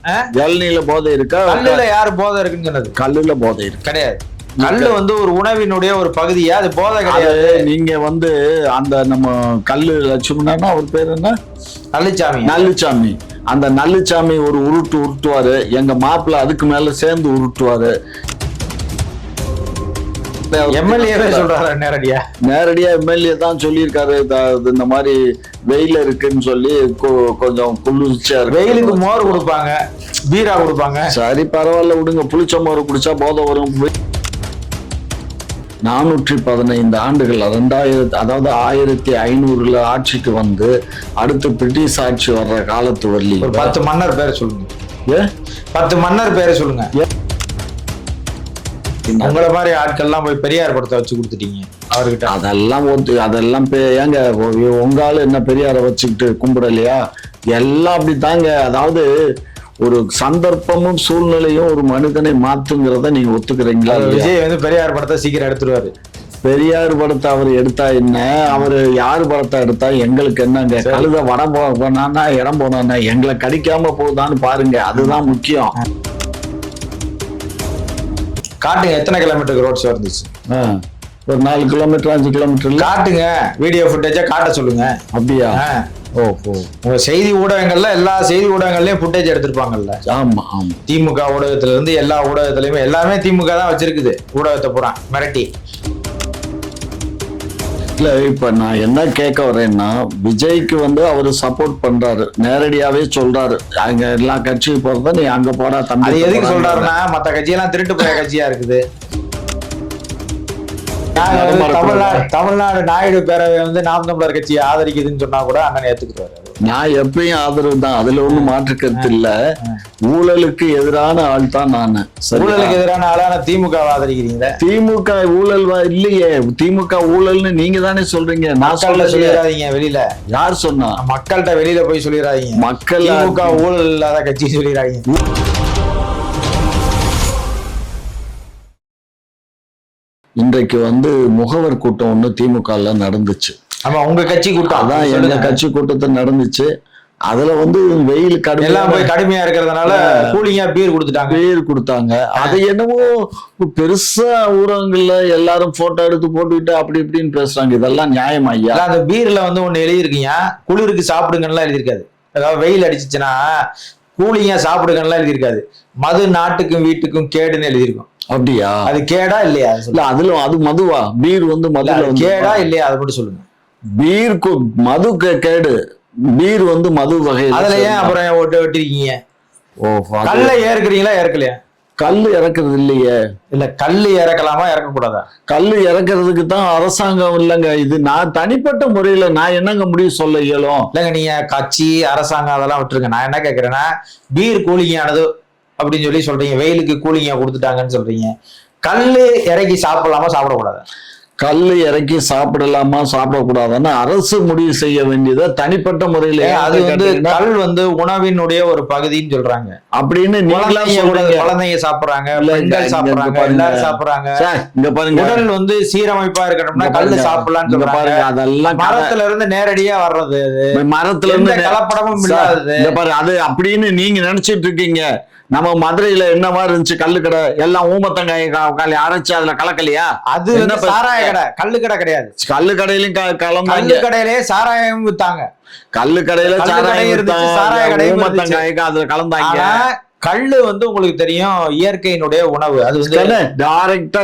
இளநீல போதை இருக்கா? கல்லுல யாரு போதை இருக்குன்னு சொன்னது? கல்லுல போதை இருக்கு கிடையாது. கல்லு வந்து ஒரு உணவினுடைய ஒரு பகுதியா, அது போதை கிடையாது. நீங்க வந்து அந்த நம்ம கல்லு லட்சுமணனா அவர் பேர் என்ன? நல்லுச்சாமி. நல்லுச்சாமி. அந்த நல்லுச்சாமி ஒரு உருட்டுவாரு, எங்க மாப்பிள்ள அதுக்கு மேல சேர்ந்து உருட்டுவாரு. எம்எல்ஏவே சொல்றாரு நேரடியா எம்எல்ஏ தான் சொல்லியிருக்காரு, இந்த மாதிரி வெயில் இருக்குன்னு சொல்லி கொஞ்சம் குளிர்ச்சியா இருக்கு. வெயிலுக்கு மோர் கொடுப்பாங்க, பீரா கொடுப்பாங்க. சரி பரவாயில்ல விடுங்க, புளிச்ச மோர் குடிச்சா போதை வரும். 415 ஆண்டுகள், 1500 ஆட்சிக்கு வந்து அடுத்து பிரிட்டிஷ் ஆட்சி வர்ற காலத்து வரலி 10 மன்னர் பேரை சொல்லுங்க. 10 மன்னர் பேரை சொல்லுங்க. உங்களை மாதிரி ஆட்கள்லாம் போய் பெரியார் படத்தை வச்சு கொடுத்துட்டீங்க அவர்கிட்ட. அதெல்லாம் ஏங்க உங்கால என்ன பெரியாரை வச்சுக்கிட்டு கும்பிடலையா? எல்லாம் அப்படித்தாங்க. அதாவது ஒரு சந்தர்ப்பமும் சூழ்நிலையும் ஒரு மனிதனை மாத்துங்கிறத நீங்க ஒத்துக்கிறீங்களா? விஜய் வந்து பெரியார் படத்தை சீக்கிரம் எடுத்துருவாரு. பெரியார் படத்தை அவர் எடுத்தா என்ன, அவரு யாரு படத்தை எடுத்தா எங்களுக்கு என்னங்க? கழுத வடம் போனான்னா இடம் போனான்னா எங்களை கடிக்காம போகுதான்னு பாருங்க, அதுதான் முக்கியம். காட்டுங்க எத்தனை கிலோமீட்டருக்கு ரோட் ஷோ இருந்துச்சு? ஒரு 4 கிலோமீட்டர் 5 கிலோமீட்டர் காட்டுங்க. வீடியோ ஃபுட்டேஜா காட்ட சொல்லுங்க. அப்படியா? உங்க செய்தி ஊடகங்கள்ல எல்லா செய்தி ஊடகங்கள்லயும் ஃபுட்டேஜ் எடுத்திருப்பாங்கல்ல? ஆமா ஆமா. திமுக ஊடகத்துல இருந்து எல்லா ஊடகத்திலயுமே எல்லாமே திமுக தான் வச்சிருக்குது ஊடகத்தை பூரா மிரட்டி. இல்ல இப்ப நான் என்ன கேட்க வரேன்னா, விஜய்க்கு வந்து அவரு சப்போர்ட் பண்றாரு, நேரடியாவே சொல்றாரு அங்க எல்லா கட்சியும் போறத நீ அங்க போடா தம்பி. அது எதுக்கு சொல்றாருன்னா, மத்த கட்சியெல்லாம் திருட்டு போய கட்சியா இருக்குது. தமிழ்நாடு நாயுடு பேரவை வந்து நாம் தமிழர் கட்சியை ஆதரிக்குதுன்னு சொன்னா கூட அண்ணன் ஏத்துக்குறாரு. நான் எப்பயும் ஆதரவு தான், அதுல ஒண்ணும் மாற்று கருத்து இல்ல. ஊழலுக்கு எதிரான ஆள் தான் நானு. ஊழலுக்கு எதிரான ஆளான திமுக ஆதரிக்கிறீங்களா? திமுக ஊழல் இல்லையே. திமுக ஊழல்னு நீங்க தானே சொல்றீங்க. நான் சொல்லிடாதீங்க வெளியில. யார் சொன்னா? மக்கள்கிட்ட வெளியில போய் சொல்லிடாதீங்க. மக்கள் திமுக ஊழல் இல்லாத கட்சி சொல்லிடாதீங்க. இன்றைக்கு வந்து முகவர் கூட்டம் ஒண்ணு திமுக நடந்துச்சு. ஆமா, உங்க கட்சி கூட்டம். அதான் எங்க கட்சி கூட்டத்தை நடந்துச்சு. அதுல வந்து வெயில் கடுமையா இருக்கிறதுனால கூலிங்கா பீர் கொடுத்தாங்க. அது என்னவோ பெருசா ஊடகங்கள்ல எல்லாரும் போட்டோ எடுத்து போட்டுக்கிட்டு அப்படி இப்படின்னு பேசுறாங்க. இதெல்லாம் நியாயமா ஐயா? அந்த பீர்ல வந்து ஒண்ணு எழுதிருக்கீங்க, குளிருக்கு சாப்பிடுங்கலாம் எழுதியிருக்காது. அதாவது வெயில் அடிச்சுச்சுன்னா கூலிங்கா சாப்பிடுங்கலாம் எழுதியிருக்காது. மது நாட்டுக்கும் வீட்டுக்கும் கேடுன்னு எழுதியிருக்கும். அப்படியா? அது கேடா இல்லையா? இல்ல அதுல அது மதுவா? பீர் வந்து மதுல கேடா இல்லையா அதை மட்டும் சொல்லுங்க. பீர் மது கேடு, பீர் வந்து மது வகை. அதுல ஏன் அப்புறம் வெட்டிருக்கீங்க? கல்ல ஏற்கிறீங்களா இறக்கலையா? கல்லு இறக்குறது இல்லையே. இல்ல கல்லு இறக்கலாமா இறக்க கூடாதா? கல்லு இறக்குறதுக்கு தான் அரசாங்கம் இல்லைங்க. இது நான் தனிப்பட்ட முறையில நான் என்னங்க முடிவு சொல்ல இயலும்? இல்லைங்க, நீங்க கட்சி அரசாங்கம் அதெல்லாம் விட்டுருங்க. நான் என்ன கேட்கிறேன்னா, பீர் கூலிங்கானது அப்படின்னு சொல்லி சொல்றீங்க, வெயிலுக்கு கூலிங்கா கொடுத்துட்டாங்கன்னு சொல்றீங்க. கல்லு இறக்கி சாப்பிடலாமா சாப்பிடக்கூடாது? கல்லு இறக்கி சாப்பிடலாமா சாப்பிடக்கூடாதுன்னு அரசு முடிவு செய்ய வேண்டியதை தனிப்பட்ட முறையில. அது வந்து கல் வந்து உணவினுடைய ஒரு பகுதின்னு சொல்றாங்க. அப்படின்னு குழந்தைங்க சாப்பிடுறாங்க, பெண்கள் சாப்பிடுறாங்க, எல்லாரும் சாப்பிடுறாங்க. இங்க பாருங்க, உடல் வந்து சீரமைப்பா இருக்கணும்னா கல்லு சாப்பிடலாம்னு சொல்றாங்க. அதெல்லாம் மரத்துல இருந்து நேரடியா வர்றது, மரத்துல இருந்து கலப்படமும் இல்லாதது. அது அப்படின்னு நீங்க நினைச்சிட்டு இருக்கீங்க. நம்ம மதுரையில என்ன மாதிரி இருந்துச்சு கல்லு கடை? எல்லாம் ஊமத்தங்காய் அரைச்சு அதுல கலக்கலையா? அது என்ன சாராய கடை, கல்லு கடை கிடையாது. கல்லு கடையிலும் கல்லு கடையிலே சாராயம் வித்தாங்க. கல்லு கடையில சாராய கடை ஊமத்தங்காய்க்கு அதுல கலந்தாங்க. கல்லு வந்து உங்களுக்கு தெரியும் இயற்கையினுடைய உணவு. அது வந்து டைரக்டா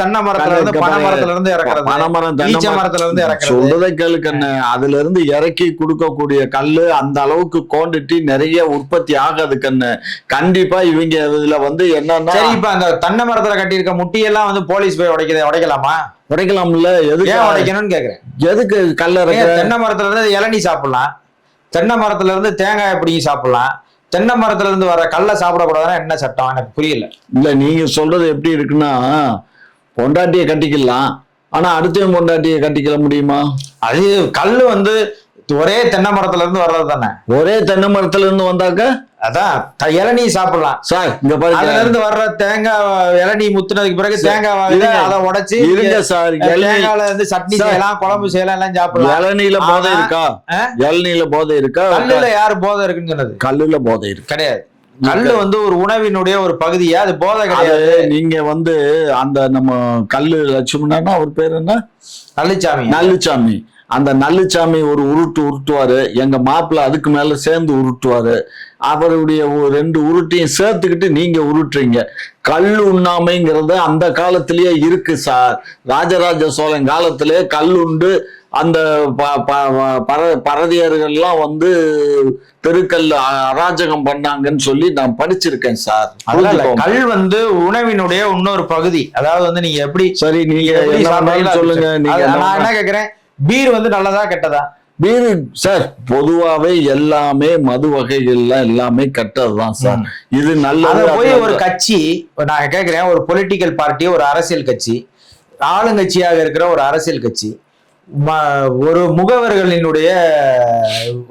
தென்னை மரத்துல இருந்து, பனை மரத்துல இருந்து இறக்குறது, ஈச்ச மரத்துல இருந்து இறக்குறது. சொல்றதை கேளுக்கண்ணு, அதுல இருந்து இறக்கி கொடுக்கக்கூடிய கல்லு அந்த அளவுக்கு குவாண்டிட்டி நிறைய உற்பத்தி ஆகாது கண்ணு. கண்டிப்பா இவங்க இதுல வந்து என்னன்னா, சரி இப்ப அந்த தென்னை மரத்துல கட்டியிருக்க முட்டியெல்லாம் வந்து போலீஸ் போய் உடைக்கலாமா? உடைக்கலாம்ல. எதுக்கு உடைக்கணும்னு கேக்குறேன். எதுக்கு கல்ல தென்னை மரத்துல இருந்து இளநீ சாப்பிடலாம், தென்னை மரத்துல இருந்து தேங்காய் பிடிங்கி சாப்பிடலாம். தென்னை மரத்துல இருந்து வர கல்ல சாப்பிடக்கூடாதுன்னா என்ன சட்டம்? எனக்கு புரியல. இல்ல நீங்க சொல்றது எப்படி இருக்குன்னா, பொண்டாட்டியை கட்டிக்கலாம், ஆனா அடுத்த பொண்டாட்டியை கட்டிக்கல முடியுமா? அது கல்லு வந்து ஒரே தென்னை மரத்துல இருந்து வர்றது தானே. ஒரே தென்னை மரத்துல இருந்து வந்தாக்க அதான் இளநீ சாப்பிடலாம் சார். இங்க பாருங்க, அதுல இருந்து வர்ற தேங்காய் இளநீ முத்துனதுக்கு பிறகு தேங்காய் அதை உடைச்சு இருங்க சார், தேங்காயில இருந்து சட்னி செய்யலாம், குழம்பு செய்யலாம், எல்லாம் சாப்பிடலாம். இளநீல போதை இருக்கா? இளநீல போதை இருக்கா? கல்லுல யாரு போதை இருக்குன்னு சொன்னது? கல்லுல போதை இருக்கு கிடையாது. கல்லு வந்து ஒரு உணவினுடைய ஒரு பகுதியா, அது போதை அது கிடையாது. நீங்க வந்து அந்த நம்ம கல்லு லட்சுமணனா அவர் பேர் என்ன, நல்லுச்சாமி. நல்லுச்சாமி. அந்த நல்லுச்சாமி ஒரு உருட்டுவாரு, எங்க மாப்பிள்ள அதுக்கு மேல சேர்ந்து உருட்டுவாரு. அவருடைய ரெண்டு உருட்டையும் சேர்த்துக்கிட்டு நீங்க உருட்டுறீங்க. கல் உண்ணாமைங்கிறது அந்த காலத்திலேயே இருக்கு சார். ராஜராஜ சோழன் காலத்திலே கல் உண்டு அந்த பரதியர்கள்லாம் வந்து தெருக்கல் அராஜகம் பண்ணாங்கன்னு சொல்லி நான் படிச்சிருக்கேன் சார். கல் வந்து உணவினுடைய இன்னொரு பகுதி. அதாவது வந்து நீங்க எப்படி, சரி நீங்க சொல்லுங்க. நான் என்ன கேக்குறேன், பீர் வந்து நல்லதா கெட்டதா? பீர் சார் பொதுவாவே எல்லாமே மது வகைகள்லாம் எல்லாமே கெட்டதுதான் சார். இது நல்லது. போய் ஒரு கட்சி, நான் கேக்குறேன், ஒரு பொலிட்டிக்கல் பார்ட்டி, ஒரு அரசியல் கட்சி, ஆளுங்கட்சியாக இருக்கிற ஒரு அரசியல் கட்சி, ஒரு முகவர்களினுடைய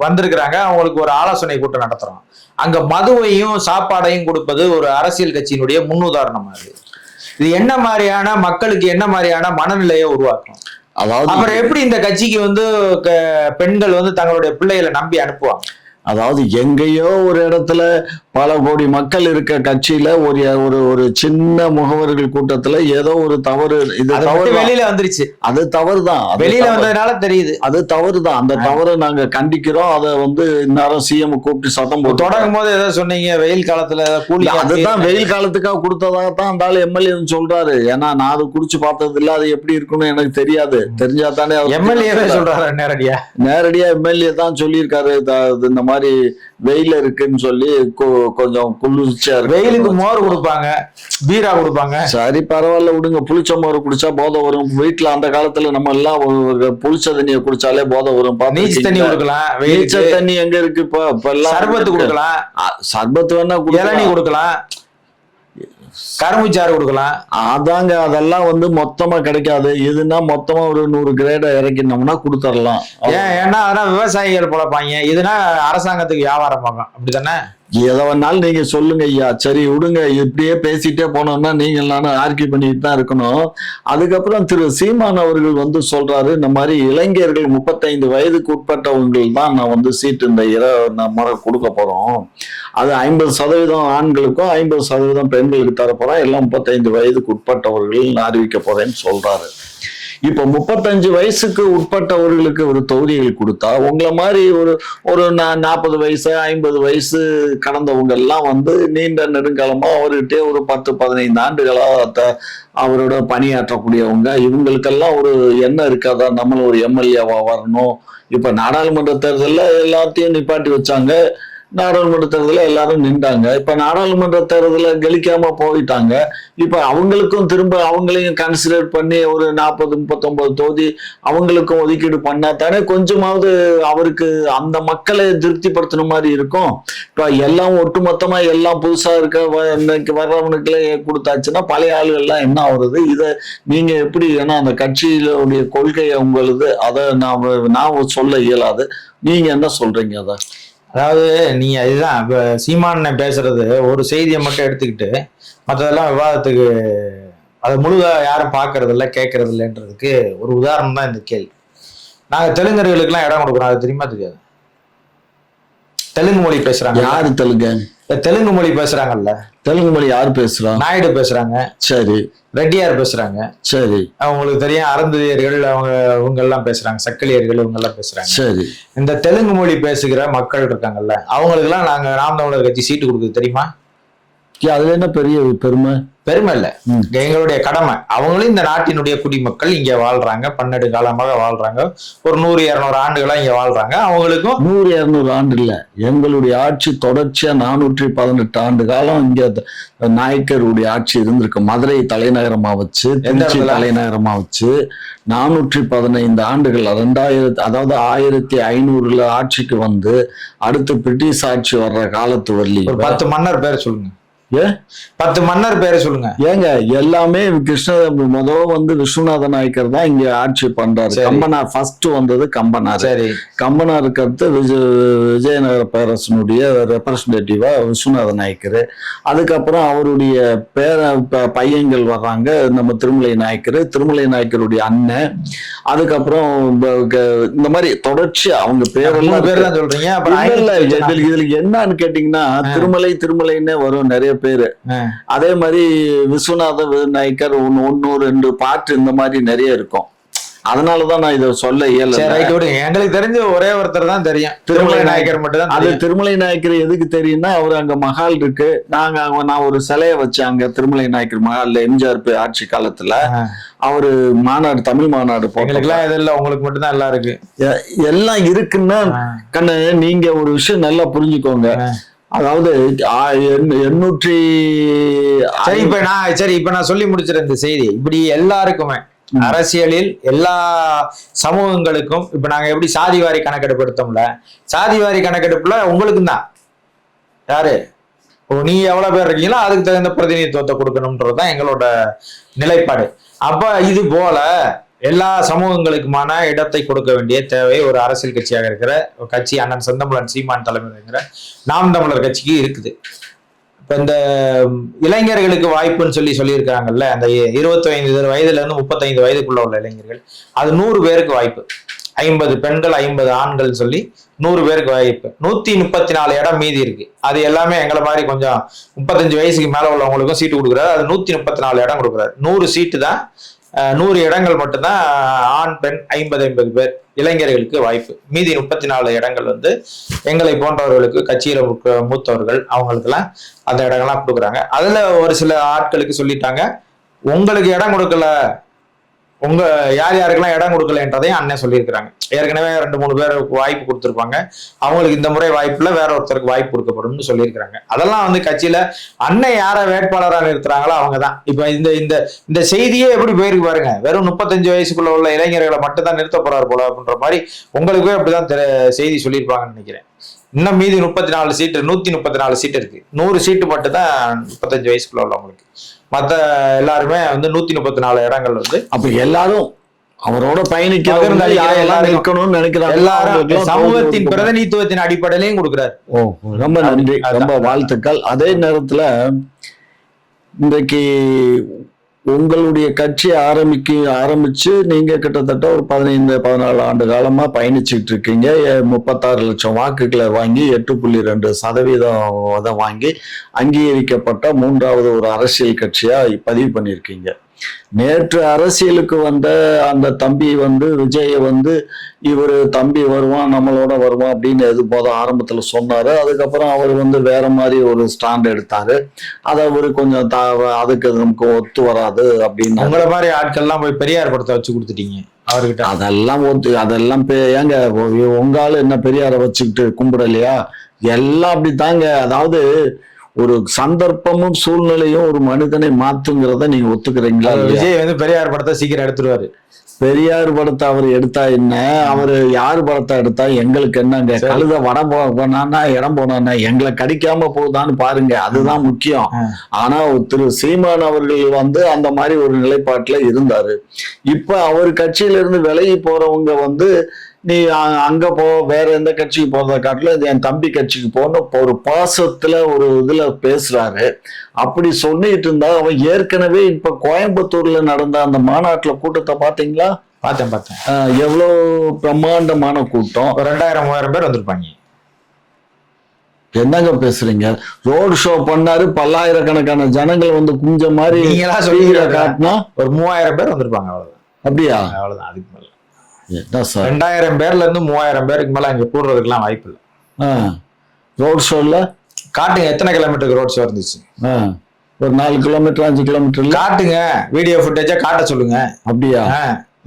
வந்திருக்கிறாங்க, அவங்களுக்கு ஒரு ஆலோசனை கூட்டம் நடத்துறோம். அங்க மதுவையும் சாப்பாடையும் கொடுப்பது ஒரு அரசியல் கட்சியினுடைய முன்னுதாரணமா இருக்கு. இது என்ன மாதிரியான மக்களுக்கு என்ன மாதிரியான மனநிலையை உருவாக்கும்? அதாவது அப்புறம் எப்படி இந்த கட்சிக்கு வந்து பெண்கள் வந்து தங்களுடைய பிள்ளைகளை நம்பி அனுப்புவாங்க? அதாவது எங்கேயோ ஒரு இடத்துல பல கோடி மக்கள் இருக்க கட்சியில ஒரு ஒரு ஒரு சின்ன முகவர்கள் கூட்டத்துல ஏதோ ஒரு தவறு, இது தவறு வெளியில வந்துருச்சு. அது தவறுதான், வெளியில வந்ததுனால தெரியுது. அது தவறுதான். அந்த தவறை நாங்க கண்டிக்கிறோம். அதை வந்து இந்நேரம் சிஎம் கூப்பிட்டு சத்தம் போட்டு தொடங்கும் போது ஏதோ சொன்னீங்க, வெயில் காலத்துல கூலி. அதுதான் வெயில் காலத்துக்காக கொடுத்ததாகத்தான் அந்த ஆளு எம்எல்ஏ சொல்றாரு. ஏன்னா நான் அது குடிச்சு பார்த்தது இல்ல, அது எப்படி இருக்குன்னு எனக்கு தெரியாது. தெரிஞ்சா தானே எம்எல்ஏ சொல்றாரு. நேரடியா எம்எல்ஏ தான் சொல்லியிருக்காரு. இந்த மாதிரி வெயில இருக்குன்னு சொல்லி கொஞ்சம் குளிர்ச்சியா இருக்கு. வெயிலுக்கு மோர் கொடுப்பாங்க, பீரா கொடுப்பாங்க. சரி பரவாயில்ல விடுங்க, புளிச்ச மோர் குடிச்சா போதை வரும். வீட்டுல அந்த காலத்துல நம்ம எல்லாம் புளிச்ச தண்ணியை குடிச்சாலே போதை வரும். நீச்ச தண்ணி கொடுக்கலாம். நீச்ச தண்ணி எங்க இருக்கு இப்ப எல்லாம்? சர்பத்து கொடுக்கலாம். சர்பத்து வேணா இளநீ கொடுக்கலாம், கரும்புச்சாறு கொடுக்கலாம். அதாங்க, அதெல்லாம் வந்து மொத்தமா கிடைக்காது. இதுனா மொத்தமா ஒரு 100 கிரேட இறக்கினோம்னா கொடுத்துடலாம். ஏன்னா அதெல்லாம் விவசாயிகள் பொழப்பாங்க. இதுனா அரசாங்கத்துக்கு வியாபாரம் ஆகும். அப்படித்தானே? எதை வேணாலும் நீங்க சொல்லுங்க ஐயா. சரி விடுங்க, இப்படியே பேசிட்டே போனோம்னா நீங்க எல்லாரும் ஆர்கியூ பண்ணிட்டு தான் இருக்கணும். அதுக்கப்புறம் திரு சீமான் அவர்கள் வந்து சொல்றாரு, இந்த மாதிரி இளைஞர்கள் 35 வயதுக்கு உட்பட்டவங்கள் தான் நான் வந்து சீட்டு இந்த முறை கொடுக்க போறோம். அது 50% ஆண்களுக்கும் 50% பெண்களுக்கு தரப்போறோம். எல்லாம் 35 வயதுக்கு உட்பட்டவர்கள் அறிவிக்க போறேன்னு சொல்றாரு. இப்ப 35 வயசுக்கு உட்பட்டவர்களுக்கு ஒரு தொகுதிகள் கொடுத்தா, உங்களை மாதிரி ஒரு 40 வயசு 50 வயசு கடந்தவங்க எல்லாம் வந்து நீண்ட நெடுங்காலமா அவர்கிட்டே ஒரு 10-15 ஆண்டுகளா அவரோட பணியாற்றக்கூடியவங்க, இவங்களுக்கெல்லாம் ஒரு எண்ணம் இருக்காதா, நம்மளும் ஒரு எம்எல்ஏவா வரணும். இப்ப நாடாளுமன்ற தேர்தலில் எல்லாத்தையும் நிப்பாட்டி வச்சாங்க. நாடாளுமன்ற தேர்தலில் எல்லாரும் நின்றாங்க. இப்ப நாடாளுமன்ற தேர்தலில் கெலிக்காம போயிட்டாங்க. இப்ப அவங்களுக்கும் திரும்ப அவங்களையும் கன்சிடர் பண்ணி ஒரு 40-39 தொகுதி அவங்களுக்கும் ஒதுக்கீடு பண்ணா தானே கொஞ்சமாவது அவருக்கு அந்த மக்களை திருப்திப்படுத்தின மாதிரி இருக்கும். இப்ப எல்லாம் ஒட்டுமொத்தமா எல்லாம் புதுசா இருக்க இன்னைக்கு வர்றவனுக்குள்ளே கொடுத்தாச்சுன்னா பழைய ஆளுகள்லாம் என்ன ஆகுறது? இதை நீங்க எப்படி, ஏன்னா அந்த கட்சியிலுடைய கொள்கையை உங்களுது, அதை நான் சொல்ல இயலாது. நீங்க என்ன சொல்றீங்க? அதை அதாவது நீங்க இதுதான் இப்ப சீமான் பேசுறது, ஒரு செய்தியை மட்டும் எடுத்துக்கிட்டு மற்றதெல்லாம் விவாதத்துக்கு அதை முழுதா யாரும் பார்க்கறது இல்லை, கேட்கறது இல்லைன்றதுக்கு ஒரு உதாரணம் தான் இந்த கேள்வி. நாங்க தெலுங்கர்களுக்கெல்லாம் இடம் கொடுக்குறோம், அது தெரியுமா தெரியாது? தெலுங்கு மொழி பேசுறாங்க. யாரு தெலுங்கு? தெலுங்கு மொழி பேசுறாங்கல்ல. தெலுங்கு மொழி யாரு பேசுறா? நாயுடு பேசுறாங்க. சரி. ரெட்டியார் பேசுறாங்க. சரி. அவங்களுக்கு தெரியும். அருந்ததியர்கள் இவங்க எல்லாம் பேசுறாங்க. சக்கிலியர்கள் இவங்க எல்லாம் பேசுறாங்க. சரி. இந்த தெலுங்கு மொழி பேசுகிற மக்கள் இருக்காங்கல்ல, அவங்களுக்கு எல்லாம் நாங்க நாம் தமிழர் கட்சி சீட்டு கொடுக்குது தெரியுமா? அதுல என்ன பெரிய பெருமை? பெருமை இல்ல, எங்களுடைய கடமை. அவங்களும் இந்த நாட்டினுடைய குடிமக்கள், இங்க வாழ்றாங்க, பன்னெடு காலமாக வாழ்றாங்க, ஒரு 100-200 ஆண்டுகளா இங்க வாழ்றாங்க. அவங்களுக்கும் 100-200 ஆண்டு இல்ல, எங்களுடைய ஆட்சி தொடர்ச்சியா 418 ஆண்டு காலம் இங்க நாயக்கருடைய ஆட்சி இருந்திருக்கு. மதுரை தலைநகரமா வச்சு, திருச்சி தலைநகரமா வச்சு 415 ஆண்டுகள், 2000, அதாவது 1500 ஆட்சிக்கு வந்து அடுத்து பிரிட்டிஷ் ஆட்சி வர்ற காலத்து வரலி 10 மன்னர் பேர் சொல்லுங்க. ஏ 10 மன்னர் பேரை சொல்லுங்க. ஏங்க எல்லாமே முதல் விஸ்வநாத நாயக்கர் தான் இங்க ஆட்சி பண்றாரு. சரி. கம்பனார் ஃபர்ஸ்ட் வந்தது கம்பனார். சரி. கம்பனாருக்கு அடுத்து விஜயநகர பேரரசனுடைய ரெப்ரசன்டேட்டிவா விஸ்வநாத நாயக்கர். அதுக்கப்புறம் அவருடைய பையன்கள் வர்றாங்க, நம்ம திருமலை நாயக்கர், திருமலை நாயக்கருடைய அண்ணன். அதுக்கப்புறம் இந்த மாதிரி தொடர்ச்சி அவங்க பேரெல்லாம் பேர் தான் சொல்றீங்க. இதுல என்னன்னு கேட்டீங்கன்னா திருமலைன்னே வரும் நிறைய பேரு. அதே மாதிரி விஸ்வநாத நாயக்கர் 1 2 பாட்டு இந்த மாதிரி நிறைய இருக்கும். அதனாலதான் நான் இதை சொல்ல இயல. எங்களுக்கு தெரிஞ்ச ஒரே ஒருத்தர் தான் தெரியும், திருமலை நாயக்கர் மட்டும் தான். அது திருமலை நாயக்கர் எதுக்கு தெரியும்னா, அவரு அங்க மஹால் இருக்கு. நான் ஒரு சிலைய வச்சேன் அங்க திருமலை நாயக்கர் மஹால்ல எம்ஜிஆர் ஆட்சி காலத்துல. அவரு மாநாடு, தமிழ் மாநாடு போட்டுக்கலாம். இதெல்லாம் உங்களுக்கு மட்டும் தான் எல்லாம் இருக்கு. எல்லாம் இருக்குன்னா கண்ணு, நீங்க ஒரு விஷயம் நல்லா புரிஞ்சுக்கோங்க. அதாவது 800 இப்ப நான் சொல்லி முடிச்சிருந்த இந்த செய்தி இப்படி எல்லாருக்குமே அரசியலில் எல்லா சமூகங்களுக்கும் இப்ப நாங்க எப்படி சாதிவாரி கணக்கெடுப்பு எடுத்தோம்ல, சாதிவாரி கணக்கெடுப்புல உங்களுக்கும் தான் யாரு நீ எவ்வளவு பேர் இருக்கீங்களோ அதுக்கு தகுந்த பிரதிநிதித்துவத்தை கொடுக்கணும்ன்றதுதான் எங்களோட நிலைப்பாடு. அப்ப இது போல எல்லா சமூகங்களுக்குமான இடத்தை கொடுக்க வேண்டிய தேவை ஒரு அரசியல் கட்சியாக இருக்கிற கட்சி அண்ணன் செந்தமிழன் சீமான் தலைமையில் இருக்கிற நாம் தமிழர் கட்சிக்கு இருக்குது. இப்ப இந்த இளைஞர்களுக்கு வாய்ப்புன்னு சொல்லியிருக்காங்கல்ல, அந்த 25 வயதுல இருந்து 35 வயதுக்குள்ள உள்ள இளைஞர்கள், அது 100 பேருக்கு வாய்ப்பு. 50 பெண்கள் 50 ஆண்கள் சொல்லி 100 பேருக்கு வாய்ப்பு. 134 இடம் மீதி இருக்கு. அது எல்லாமே எங்களை மாதிரி கொஞ்சம் 35 வயசுக்கு மேல உள்ளவங்களுக்கும் சீட்டு கொடுக்குறாரு. அது 134 இடம் கொடுக்குறாரு. 100 சீட்டு தான், 100 இடங்கள் மட்டும்தான் ஆண் பெண் 50 பேர் இளைஞர்களுக்கு வாய்ப்பு. மீதி 34 இடங்கள் எங்களை போன்றவர்களுக்கு, கட்சியில மூத்தவர்கள், அவங்களுக்கெல்லாம் அந்த இடங்கள்லாம் கொடுக்குறாங்க. அதுல ஒரு சில ஆட்களுக்கு சொல்லிட்டாங்க, உங்களுக்கு இடம் கொடுக்கல, யார் யாருக்கெல்லாம் இடம் கொடுக்கலன்றதையும் அண்ணன் சொல்லியிருக்கிறாங்க. ஏற்கனவே 2-3 பேருக்கு வாய்ப்பு கொடுத்துருப்பாங்க, அவங்களுக்கு இந்த முறை வாய்ப்புல வேற ஒருத்தருக்கு வாய்ப்பு கொடுக்கப்படும் சொல்லியிருக்கிறாங்க. அதெல்லாம் கட்சியில அண்ணன் யார வேட்பாளராக நிறுத்துறாங்களோ அவங்கதான். இப்ப இந்த செய்தியே எப்படி போயிருக்கு பாருங்க. வெறும் 35 வயசுக்குள்ள உள்ள இளைஞர்களை மட்டும் தான் நிறுத்த போறாரு போல அப்படின்ற மாதிரி உங்களுக்கே அப்படிதான் செய்தி சொல்லியிருப்பாங்கன்னு நினைக்கிறேன். இன்னும் மீதி 34 சீட்டு, 134 சீட்டு இருக்கு. 100 சீட்டு மட்டும் தான் 35 வயசுக்குள்ள உள்ளவங்களுக்கு. மத்த எல்லாருமே 134 இடங்கள் அப்ப எல்லாரும் அவரோட இருக்கணும்னு நினைக்கிறாங்க. எல்லாரும் சமூகத்தின் பிரதிநிதித்துவத்தின் அடிப்படையிலையும் கொடுக்கிறார். ரொம்ப நன்றி, ரொம்ப வாழ்த்துக்கள். அதே நேரத்துல இன்றைக்கு உங்களுடைய கட்சி ஆரம்பிச்சு நீங்க கிட்டத்தட்ட ஒரு 15-14 ஆண்டு காலமா பயணிச்சுட்டு இருக்கீங்க. 36 லட்சம் வாக்குகளை வாங்கி 8.2% வாங்கி அங்கீகரிக்கப்பட்ட 3வது ஒரு அரசியல் கட்சியா பதிவு பண்ணியிருக்கீங்க. நேற்று அரசியலுக்கு வந்த அந்த தம்பி விஜய இவரு தம்பி வருவான், நம்மளோட வருவான் அப்படின்னு ஆரம்பத்துல சொன்னாரு. அதுக்கப்புறம் அவர் வேற மாதிரி ஒரு ஸ்டாண்ட் எடுத்தாரு. அது அவரு கொஞ்சம் அதுக்கு நமக்கு ஒத்து வராது அப்படின்னு. உங்களை மாதிரி ஆட்கள்லாம் போய் பெரியார் படத்தை வச்சு கொடுத்துட்டீங்க அவர்கிட்ட. அதெல்லாம் ஏங்க உங்கால என்ன பெரியாரை வச்சுக்கிட்டு கும்பிடலையா? எல்லாம் அப்படித்தாங்க. அதாவது ஒரு சந்தர்ப்பமும் சூழ்நிலையும் ஒரு மனிதனை மாத்துங்கிறத நீங்க ஒத்துக்கிறீங்களா? விஜய் பெரியார் படத்தை சீக்கிரம் எடுத்துருவாரு. பெரியார் படத்தை அவர் எடுத்தா என்ன, அவரு யாரு படத்தை எடுத்தா எங்களுக்கு என்னங்க? கழுத வடம் போனான்னா இடம் போனான்னா எங்களை கடிக்காம போகுதான்னு பாருங்க, அதுதான் முக்கியம். ஆனா திரு சீமான் அவர்கள் அந்த மாதிரி ஒரு நிலைப்பாட்டுல இருந்தாரு. இப்ப அவர் கட்சியில இருந்து விலகி போறவங்க நீ அங்க போ, வேற எந்த கட்சிக்கு போறத காட்டிலும் என் தம்பி கட்சிக்கு போன்னு ஒரு பாசத்துல ஒரு இதுல பேசுறாரு. அப்படி சொல்லிட்டு இருந்தா அவன் ஏற்கனவே இப்ப கோயம்புத்தூர்ல நடந்த அந்த மாநாட்டுல கூட்டத்தை பாத்தீங்களா? பார்த்தேன். எவ்வளவு பிரம்மாண்டமான கூட்டம். 2000-3000 பேர் வந்திருப்பாங்க. என்னங்க பேசுறீங்க? ரோடு ஷோ பண்ணாரு, பல்லாயிரக்கணக்கான ஜனங்கள் குஞ்ச மாதிரி காட்டினா ஒரு 3000 பேர் வந்திருப்பாங்க. அவ்வளவுதான். அப்படியா? அவ்வளவுதான். அதுக்கு மேல 2000 பேர்ல இருந்து 3000 பேருக்கு மேல அங்க கூடுறதுக்குலாம் வாய்ப்பு இல்லை. ரோட் ஷோல காட்டுங்க எத்தனை கிலோமீட்டருக்கு ரோட் ஷோ இருந்துச்சு. ஒரு 4 கிலோமீட்டர் 5 கிலோமீட்டர் காட்டுங்க, வீடியோ ஃபுட்டேஜா காட்ட சொல்லுங்க. அப்படியா?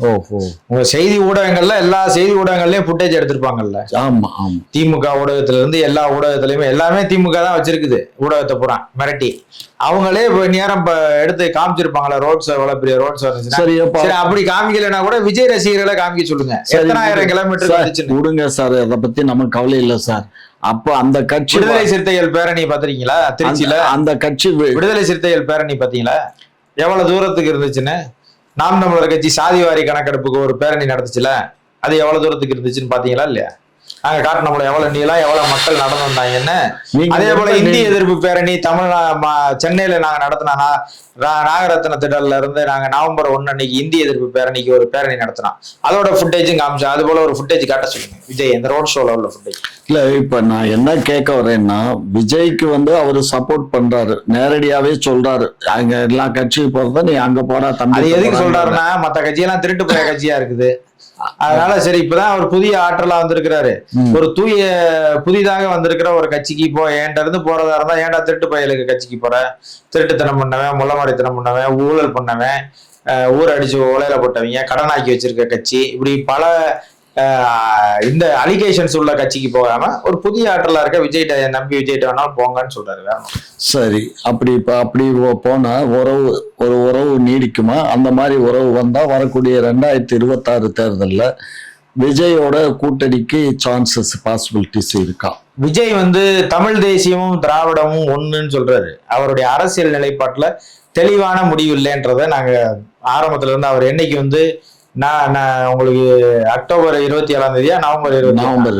ஓஹோ. உங்க செய்தி ஊடகங்கள்ல எல்லா செய்தி ஊடகங்கள்லயும் ஃபுட்டேஜ் எடுத்திருப்பாங்கல்ல. ஆமா ஆமா. திமுக ஊடகத்துல இருந்து எல்லா ஊடகத்திலயுமே எல்லாமே திமுக தான் வச்சிருக்குது ஊடகத்தை பூரா மிரட்டி. அவங்களே நேரம் எடுத்து காமிச்சிருப்பாங்களா ரோட் ஷோ, எவ்வளவு பெரிய ரோட் ஷோ இருந்துச்சுன்னா. சரி சரி அப்படி காமிக்கலன்னா கூட விஜய் ரசிகர்களை காமிக்க சொல்லுங்க, எத்தனாயிரம் கிலோமீட்டர் வந்துச்சுன்னு. விடுங்க சார், அதை பத்தி நமக்கு கவலை இல்லை சார். அப்ப அந்த கட்சி விடுதலை சிறுத்தைகள் பேரணி பாத்திருக்கீங்களா திருச்சியில? அந்த கட்சி விடுதலை சிறுத்தைகள் பேரணி பாத்தீங்களா எவ்வளவு தூரத்துக்கு இருந்துச்சுன்னு? நாம் தமிழர் கட்சி சாதிவாரி கணக்கெடுப்புக்கு ஒரு பேரணி நடத்துச்சுல, அது எவ்வளவு தூரத்துக்கு இருந்துச்சுன்னு பாத்தீங்களா இல்லையா? நாங்க காட்டினோம்ல எவ்வளவு நீளம், எவ்வளவு மக்கள் நடந்து வந்தாங்கன்னு. அதே போல இந்திய எதிர்ப்பு பேரணி சென்னையில நாங்க நடத்தினா நாகரத்ன திடல்ல இருந்து நாங்க நவம்பர் 1 அன்னைக்கு இந்திய எதிர்ப்பு பேரணிக்கு ஒரு பேரணி நடத்தினோம். அதோட ஃபுட்டேஜும் காமிச்சோம். அது போல ஒரு ஃபுட்டேஜ் காட்ட சொல்லுங்க விஜய், இந்த ரோட் ஷோல உள்ள ஃபுட்டேஜ். இல்ல இப்ப நான் என்ன கேட்க வரேன்னா, விஜய்க்கு அவரு சப்போர்ட் பண்றாரு, நேரடியாவே சொல்றாரு அங்க எல்லா கட்சிக்கு போறத நீ அங்க போறா தம்பி. அது எதுக்கு சொல்றாருன்னா, மத்த கட்சியெல்லாம் திருட்டு போய கட்சியா இருக்குது, அதனால சரி இப்பதான் ஒரு புதிய ஆற்றலா வந்திருக்கிறாரு, ஒரு புதிதாக வந்திருக்கிற ஒரு கட்சிக்கு இப்போ என்கிட்ட இருந்து போறதா இருந்தா ஏன்டா திருட்டு பயலுக்கு கட்சிக்கு போற, திருட்டுத்தனம் பண்ணவன், முள்ளமாரித்தனம் பண்ணவன், ஊழல் பண்ணவன், ஊர் அடிச்சு உலையில போட்டவங்க, கடனாக்கி வச்சிருக்க கட்சி, இப்படி பல இந்த அலிகேஷன்ஸ் உள்ள கட்சிக்கு போகாம ஒரு புதிய ஆற்றலா இருக்க விஜய்கிட்ட நம்பி விஜய்கிட்ட வேணாலும் போங்கன்னு சொல்றாரு. வேணும் சரி. அப்படி போனா உறவு நீடிக்குமா? அந்த மாதிரி உறவு வந்தா வரக்கூடிய 2026 தேர்தல்ல விஜயோட கூட்டணிக்கு சான்சஸ் பாசிபிலிட்டிஸ் இருக்கா? விஜய் தமிழ் தேசியமும் திராவிடமும் ஒண்ணுன்னு சொல்றாரு. அவருடைய அரசியல் நிலைப்பாட்டுல தெளிவான முடிவு இல்லைன்றத நாங்க ஆரம்பத்துல இருந்து, அவர் என்னைக்கு நான் உங்களுக்கு அக்டோபர் 27ஆம் தேதியா நவம்பர் 27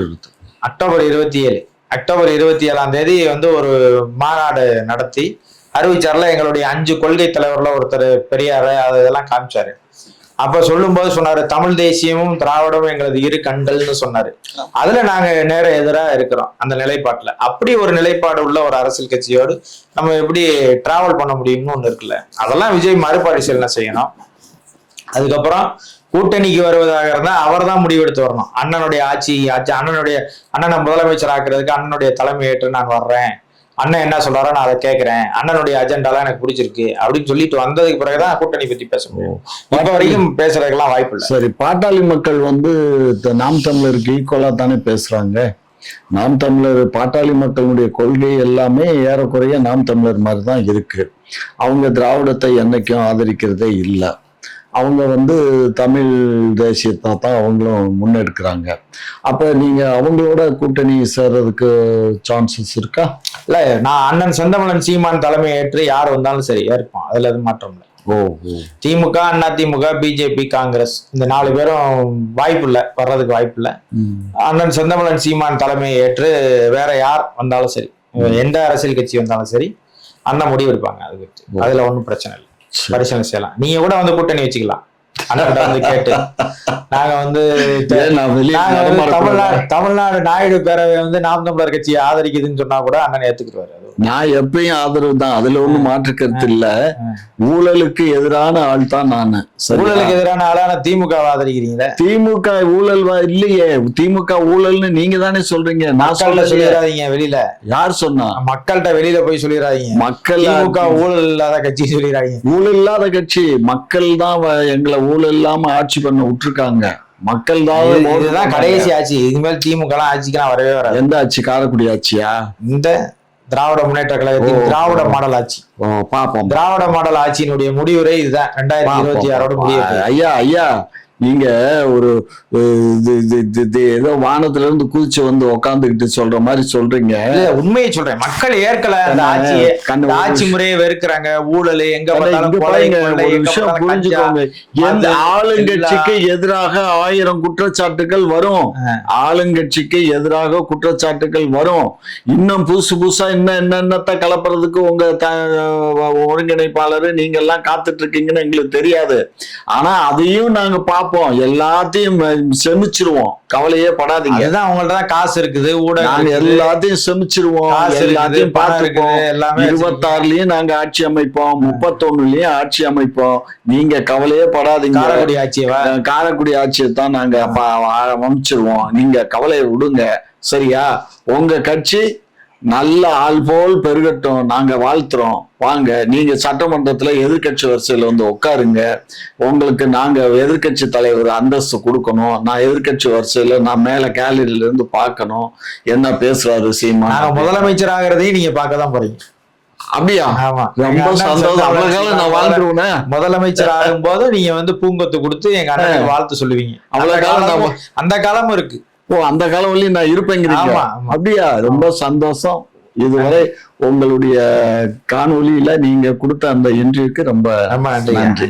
அக்டோபர் 27ஆம் தேதி ஒரு மாநாடு நடத்தி அறிவிச்சார்ல, எங்களுடைய 5 கொள்கை தலைவர்ல ஒருத்தர் பெரியாரு அதெல்லாம் காமிச்சாரு. அப்ப சொல்லும் போது சொன்னாரு, தமிழ் தேசியமும் திராவிடமும் எங்களது இரு கண்கள்னு சொன்னாரு. அதுல நாங்க நேர எதிராக இருக்கிறோம் அந்த நிலைப்பாட்டுல. அப்படி ஒரு நிலைப்பாடு உள்ள ஒரு அரசியல் கட்சியோடு நம்ம எப்படி டிராவல் பண்ண முடியும்னு ஒண்ணு இருக்குல்ல, அதெல்லாம் விஜய் மறுபரிசீலனை செய்யணும். அதுக்கப்புறம் கூட்டணிக்கு வருவதாக இருந்தா அவர் தான் முடிவெடுத்து வரணும். அண்ணனுடைய அண்ணனை முதலமைச்சர் ஆக்குறதுக்கு அண்ணனுடைய தலைமை ஏற்று நான் வர்றேன், அண்ணன் என்ன சொல்றாரோ நான் அதை கேட்கிறேன், அண்ணனுடைய அஜெண்டாலாம் எனக்கு பிடிச்சிருக்கு அப்படின்னு சொல்லிட்டு வந்ததுக்கு பிறகுதான் கூட்டணி பத்தி பேச முடியும். இப்ப வரைக்கும் பேசுறதுக்கெல்லாம் வாய்ப்பு இல்லை. சரி, பாட்டாளி மக்கள் நாம் தமிழருக்கு ஈக்குவலா தானே பேசுறாங்க. நாம் தமிழர் பாட்டாளி மக்களுடைய கொள்கை எல்லாமே ஏறக்குறைய நாம் தமிழர் மாதிரி தான் இருக்கு. அவங்க திராவிடத்தை என்னைக்கும் ஆதரிக்கிறதே இல்லை. அவங்க தமிழ் தேசியத்தை தான் அவங்களும் முன்னெடுக்கிறாங்க. அப்ப நீங்க அவங்களோட கூட்டணி சேர்றதுக்கு சான்சஸ் இருக்கா? இல்ல, நான் அண்ணன் செந்தமிழன் சீமான் தலைமை ஏற்று யார் வந்தாலும் சரி ஏற்பான், அதுல எதுவும் மாற்றம் இல்லை. திமுக, அதிமுக, பிஜேபி, காங்கிரஸ் இந்த 4 பேரும் வாய்ப்பு இல்லை, வர்றதுக்கு வாய்ப்பு இல்லை. அண்ணன் செந்தமிழன் சீமான் தலைமையை ஏற்று வேற யார் வந்தாலும் சரி, எந்த அரசியல் கட்சி வந்தாலும் சரி அண்ணன் முடிவு எடுப்பாங்க. அதுல ஒன்றும் பிரச்சனை இல்லை, பரிசீலனை செய்யலாம். நீங்க கூட கூட்டணி வச்சுக்கலாம். அண்ணன் கேட்டு நாங்க தமிழ்நாடு நாயுடு பேரவை நாம் தமிழர் கட்சியை ஆதரிக்குதுன்னு சொன்னா கூட அண்ணன் ஏத்துக்குவாரு. நான் எப்பயும் ஆதரவு தான், அதுல ஒண்ணும் மாற்று கருத்து இல்ல. ஊழலுக்கு எதிரான ஆள் தான் நானு. ஊழலுக்கு எதிரான ஆளான திமுக ஆதரிக்கிறீங்களா? திமுக ஊழல் இல்லையே, திமுக ஊழல்னு நீங்க தானே சொல்றீங்க. நான் சொல்லிடாதீங்க வெளியில. யார் சொன்னா? மக்கள்கிட்ட வெளியில போய் சொல்லிடாதீங்க. மக்கள் திமுக ஊழல் இல்லாத கட்சி சொல்லிடாதீங்க. ஊழல் இல்லாத கட்சி, மக்கள் தான் எங்களை ஊழல் இல்லாம ஆட்சி பண்ண விட்டுருக்காங்க. மக்கள் தான் கடைசி ஆட்சி. இதுமேல் திமுக எல்லாம் ஆட்சிக்கெல்லாம் வரவே வராது. எந்த ஆட்சி? காரைக்குடி ஆட்சியா? இந்த திராவிட முன்னேற்ற கழகத்தின் திராவிட மாடல் ஆட்சி. பாப்போம். திராவிட மாடல் ஆட்சியினுடைய முடிவுரை இதுதான். 2026 முடிவு. ஐயா நீங்க ஒரு ஏதோ வானத்துல இருந்து குதிச்சு உக்காந்துக்கிட்டு சொல்ற மாதிரி சொல்றீங்க. உண்மையை சொல்றேன், மக்கள் ஏற்கல அந்த ஆட்சியை, ஆட்சி முறையை வெறுக்கிறாங்க. ஊழல் எங்க ஒரு விஷயம் புரிஞ்சுக்கோங்க. எந்த ஆளுங்கட்சிக்கு எதிராக 1000 குற்றச்சாட்டுகள் வரும். ஆளுங்கட்சிக்கு எதிராக குற்றச்சாட்டுகள் வரும். இன்னும் புதுசா என்னென்னத்தை கலப்புறதுக்கு உங்க ஒருங்கிணைப்பாளர் நீங்க எல்லாம் காத்துட்டு இருக்கீங்கன்னு எங்களுக்கு தெரியாது. ஆனா அதையும் நாங்க பார்ப்போம், எல்லாத்தையும் செமிச்சிருவோம், கவலையே படாதீங்க. அதுதான் அவங்கள்ட்ட தான் காசு இருக்குது, ஊடகம் எல்லாத்தையும் செமிச்சிருவோம், எல்லாத்தையும் பார்த்துப்போம். 26லயும் நாங்க ஆட்சி அமைப்போம், 31லயும் ஆட்சி அமைப்போம். நீங்க கவலையே படாதீங்க. காரைக்குடி ஆட்சியை தான் நாங்க அமைச்சிருவோம், நீங்க கவலையை விடுங்க. சரியா? உங்க கட்சி நல்ல ஆள் போல் பெருகட்டும், நாங்க வாழ்த்துறோம். வாங்க, நீங்க சட்டமன்றத்துல எதிர்க்கட்சி வரிசையில வந்து உட்காருங்க, உங்களுக்கு நாங்க எதிர்க்கட்சி தலைவர் அந்தஸ்து கொடுக்கணும், நான் எதிர்க்கட்சி வரிசையில நான் மேல கேலரியில இருந்து பார்க்கணும் என்ன பேசுறாரு சீமான். நாங்க முதலமைச்சர் ஆகிறதையும் நீங்க பார்க்க தான் போறீங்க. அப்படியா? ஆமா, ரொம்ப சந்தோஷம். அவ்வளவு காலம் நான் வாழ்ந்துருவேன். முதலமைச்சர் ஆகும் போது நீங்க வந்து பூங்கொத்து கொடுத்து எங்க அண்ணனுக்கு வாழ்த்து சொல்லுவீங்க. அவ்வளவு காலம் அந்த காலமும் இருக்கு. ஓ, அந்த காலம் வரையும் நான் இருப்பேங்கிறீங்க. ஆமா, ஆமா. அப்படியா? ரொம்ப சந்தோஷம். இதுவரை உங்களுடைய காணொளியில நீங்க கொடுத்த அந்த இன்டர்வியூக்கு ரொம்ப நன்றி. நன்றி.